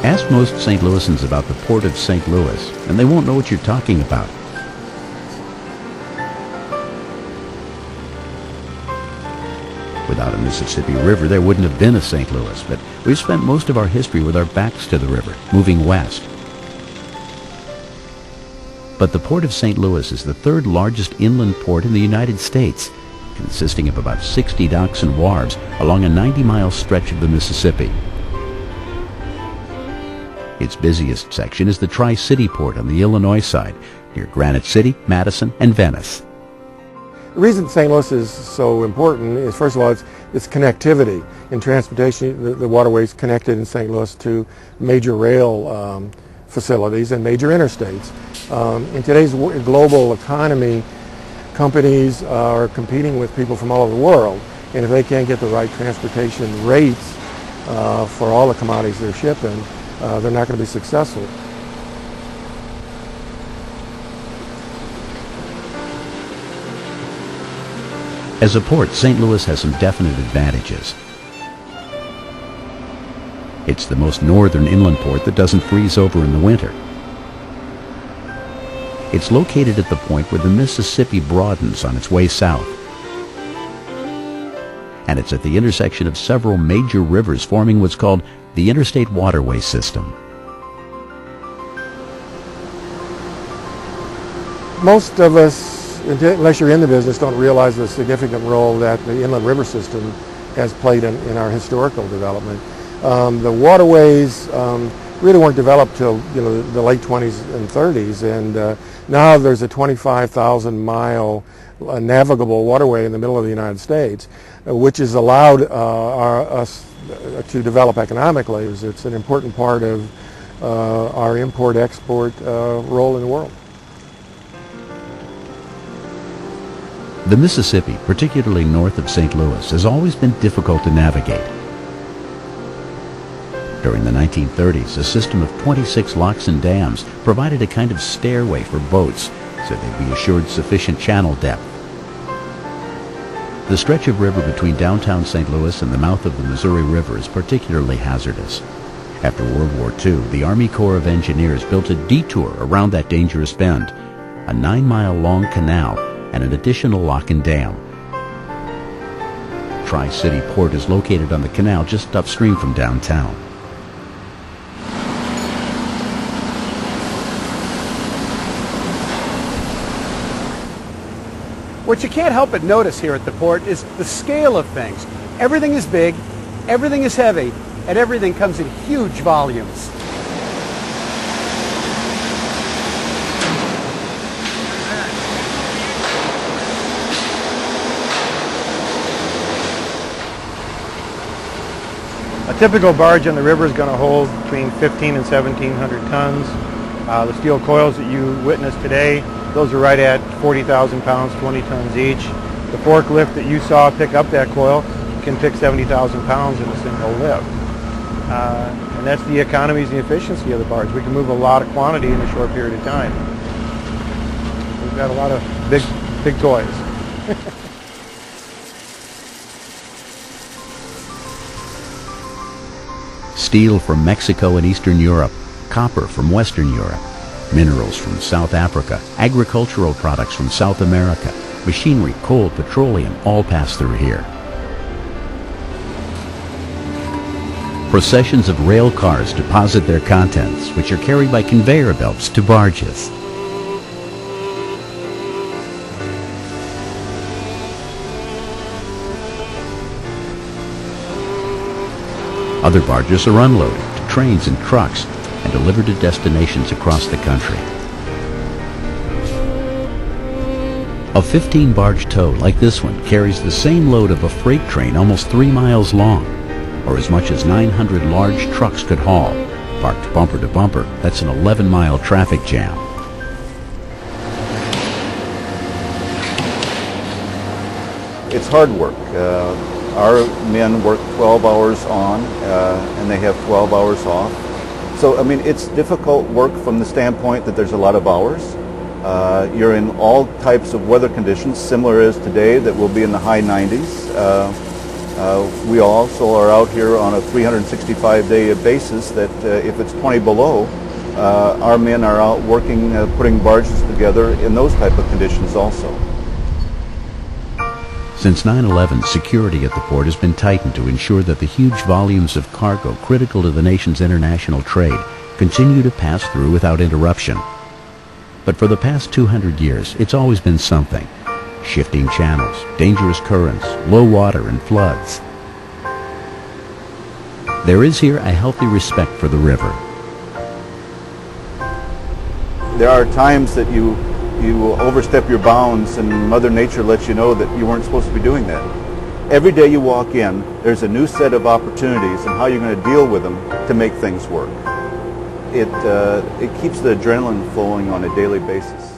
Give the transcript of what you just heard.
Ask most St. Louisans about the Port of St. Louis, and they won't know what you're talking about. Without a Mississippi River, there wouldn't have been a St. Louis, but we've spent most of our history with our backs to the river, moving west. But the Port of St. Louis is the third largest inland port in the United States, consisting of about 60 docks and wharves along a 90-mile stretch of the Mississippi. Its busiest section is the Tri-City Port on the Illinois side, near Granite City, Madison, and Venice. The reason St. Louis is so important is, first of all, it's connectivity. In transportation, the waterways connected in St. Louis to major rail facilities and major interstates. In today's global economy, companies are competing with people from all over the world, and if they can't get the right transportation rates for all the commodities they're shipping, they're not going to be successful. As a port, St. Louis has some definite advantages. It's the most northern inland port that doesn't freeze over in the winter. It's located at the point where the Mississippi broadens on its way south. And it's at the intersection of several major rivers forming what's called the interstate waterway system. Most of us, unless you're in the business, don't realize the significant role that the inland river system has played in our historical development. The waterways really weren't developed till the late 20s and 30s, and now there's a 25,000-mile navigable waterway in the middle of the United States, which has allowed us to develop economically. It's an important part of our import-export role in the world. The Mississippi, particularly north of St. Louis, has always been difficult to navigate. During the 1930s, a system of 26 locks and dams provided a kind of stairway for boats so they'd be assured sufficient channel depth. The stretch of river between downtown St. Louis and the mouth of the Missouri River is particularly hazardous. After World War II, the Army Corps of Engineers built a detour around that dangerous bend, a 9-mile-long canal and an additional lock and dam. Tri-City Port is located on the canal just upstream from downtown. What you can't help but notice here at the port is the scale of things. Everything is big, everything is heavy, and everything comes in huge volumes. A typical barge on the river is going to hold between 1,500 and 1,700 tons. The steel coils that you witnessed today, those are right at 40,000 pounds, 20 tons each. The forklift that you saw pick up that coil can pick 70,000 pounds in a single lift. And that's the economies and the efficiency of the barge. We can move a lot of quantity in a short period of time. We've got a lot of big toys. Steel from Mexico and Eastern Europe, copper from Western Europe, minerals from South Africa, agricultural products from South America, machinery, coal, petroleum, all pass through here. Processions of rail cars deposit their contents, which are carried by conveyor belts to barges. Other barges are unloaded to trains and trucks and delivered to destinations across the country. A 15-barge tow like this one carries the same load of a freight train almost 3 miles long, or as much as 900 large trucks could haul. Parked bumper to bumper, that's an 11-mile traffic jam. It's hard work. Our men work 12 hours on and they have 12 hours off. So, I mean, it's difficult work from the standpoint that there's a lot of hours. You're in all types of weather conditions, similar as today, that will be in the high 90s. We also are out here on a 365-day basis that if it's 20 below, our men are out working, putting barges together in those type of conditions also. Since 9/11, security at the port has been tightened to ensure that the huge volumes of cargo critical to the nation's international trade continue to pass through without interruption. But for the past 200 years, it's always been something. Shifting channels, dangerous currents, low water, and floods. There is here a healthy respect for the river. There are times that you overstep your bounds and Mother Nature lets you know that you weren't supposed to be doing that. Every day you walk in, there's a new set of opportunities and how you're going to deal with them to make things work. It keeps the adrenaline flowing on a daily basis.